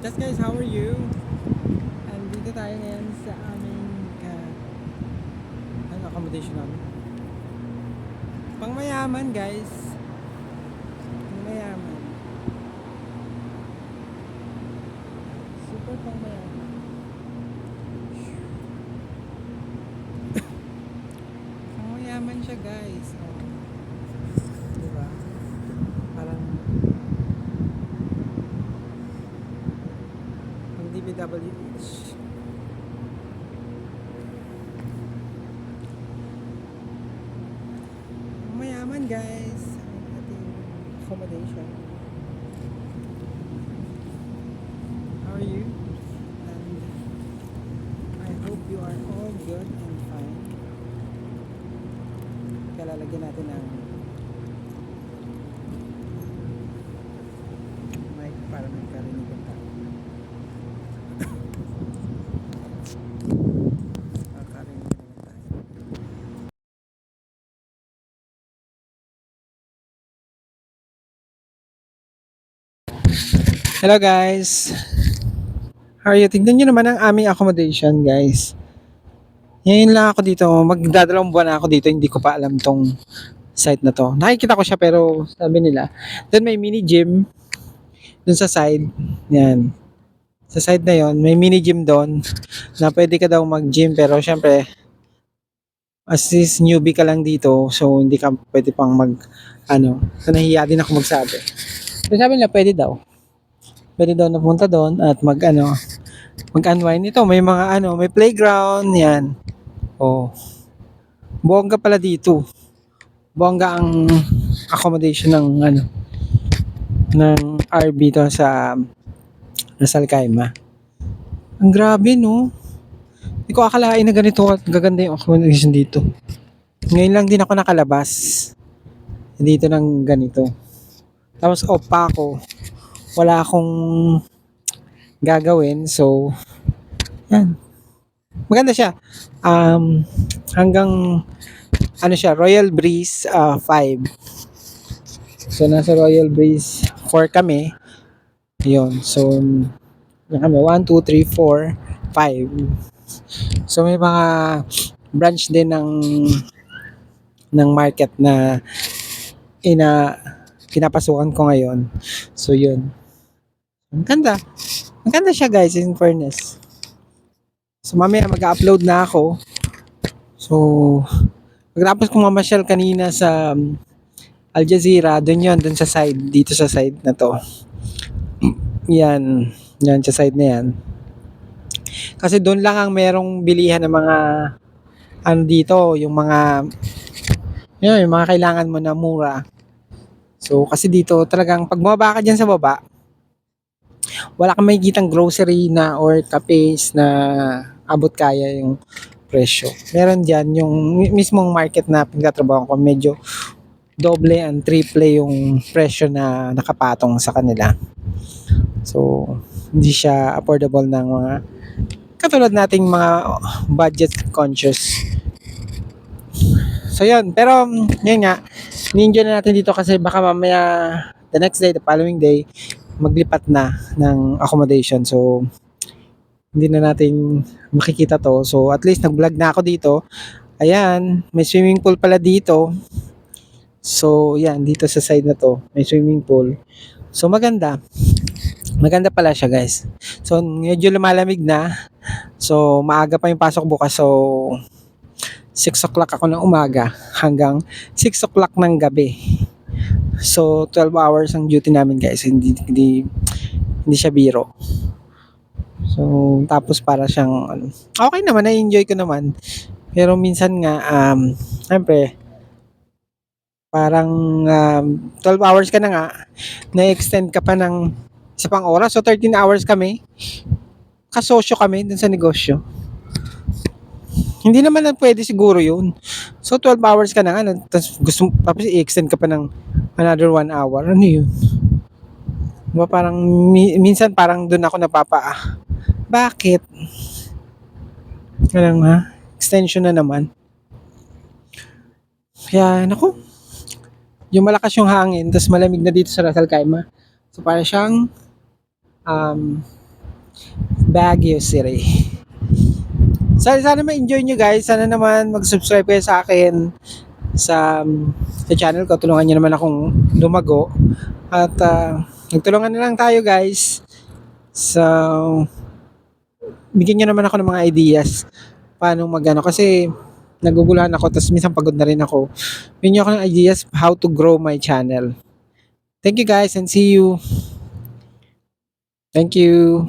Just guys, how are you? Andito tayo ngayon sa aming accommodation namin. Pangmayaman guys. Pangmayaman. Super pangmayaman. Pangmayaman siya guys. Oh. Diba? Parang pang DPWH. Pangmayaman guys. Ang ating accommodation. How are you? And I hope you are all good and fine. Kaya lalagyan natin ng mic para magkarinigan tayo. Magkarinigan naman tayo. Hello guys! How are you? Tignan nyo naman ang aming accommodation guys. Ngayon lang ako dito, magdadalawang buwan na ako dito, hindi ko pa alam tong site na to. Nakikita ko siya pero sabi nila, then may mini gym dun sa side. Yan. Sa side na yon may mini gym doon na pwede ka daw mag-gym pero syempre as is newbie ka lang dito so hindi ka pwede pang so nahiya din ako magsabi. So sabi nila pwede daw napunta doon at mag-unwind. Ito may mga may playground yan. Oh, bongga pala dito. Bongga ang accommodation ng RV to sa Rizal Caima. Ang grabe no. Hindi ko akalain na ganito at gaganda yung accommodation dito. Ngayon lang din ako nakalabas dito ng ganito. Tapos off pa ako. Wala akong gagawin. So, yan. Maganda siya. Hanggang siya, Royal Breeze 5. So, nasa Royal Breeze 4 kami. Yun. So, kami 1, 2, 3, 4, 5. So, may mga branch din ng market na pinapasukan ko ngayon. So, yun. Ang ganda. Ang ganda siya guys, in fairness. So, mamaya mag-upload na ako. So, pagkatapos kong mamasyal kanina sa Al Jazeera, dun sa side, dito sa side na to. Yan sa side na yan. Kasi doon lang ang merong bilihan ng mga dito, yung mga kailangan mo na mura. So, kasi dito talagang pag bumaba ka dyan sa baba, wala kang makikitang grocery na or cafes na abot kaya yung presyo. Meron dyan yung mismong market na pinagtatrabaho ko, medyo doble and triple yung presyo na nakapatong sa kanila. So, hindi siya affordable ng mga katulad nating mga budget conscious. So, yun. Pero, yun nga, ni-enjoy na natin dito kasi baka mamaya the next day, the following day, maglipat na ng accommodation. So, hindi na natin makikita to. So, at least nag-vlog na ako dito. Ayan, may swimming pool pala dito. So, yan, dito sa side na to, may swimming pool. So, maganda. Maganda pala siya, guys. So, medyo lumalamig na. So, maaga pa yung pasok bukas. So, 6 o'clock ako ng umaga hanggang 6 o'clock ng gabi. So, 12 hours ang duty namin, guys. Hindi siya biro. So, tapos para siyang okay naman, na-enjoy ko naman. Pero minsan nga, syempre, parang 12 hours ka na nga, na-extend ka pa ng isa pang oras. So, 13 hours kami. Kasosyo kami dun sa negosyo. Hindi naman na pwede siguro yun. So, 12 hours ka na nga, tapos i-extend ka pa ng another 1 hour. Ano yun? Diba parang, minsan parang dun ako bakit? Parang extension na naman. Kaya, naku, yung malakas yung hangin, tapos malamig na dito sa Rizal Caima. So, parang siyang, Baguio City. Sana ma-enjoy nyo guys. Sana naman mag-subscribe kayo sa akin sa channel ko. Tulungan nyo naman akong lumago. At nagtulungan na lang tayo guys. So, bigyan nyo naman ako ng mga ideas paano magano kasi naguguluhan ako tapos minsan pagod na rin ako. Bigyan nyo ako ng ideas how to grow my channel. Thank you guys and see you. Thank you.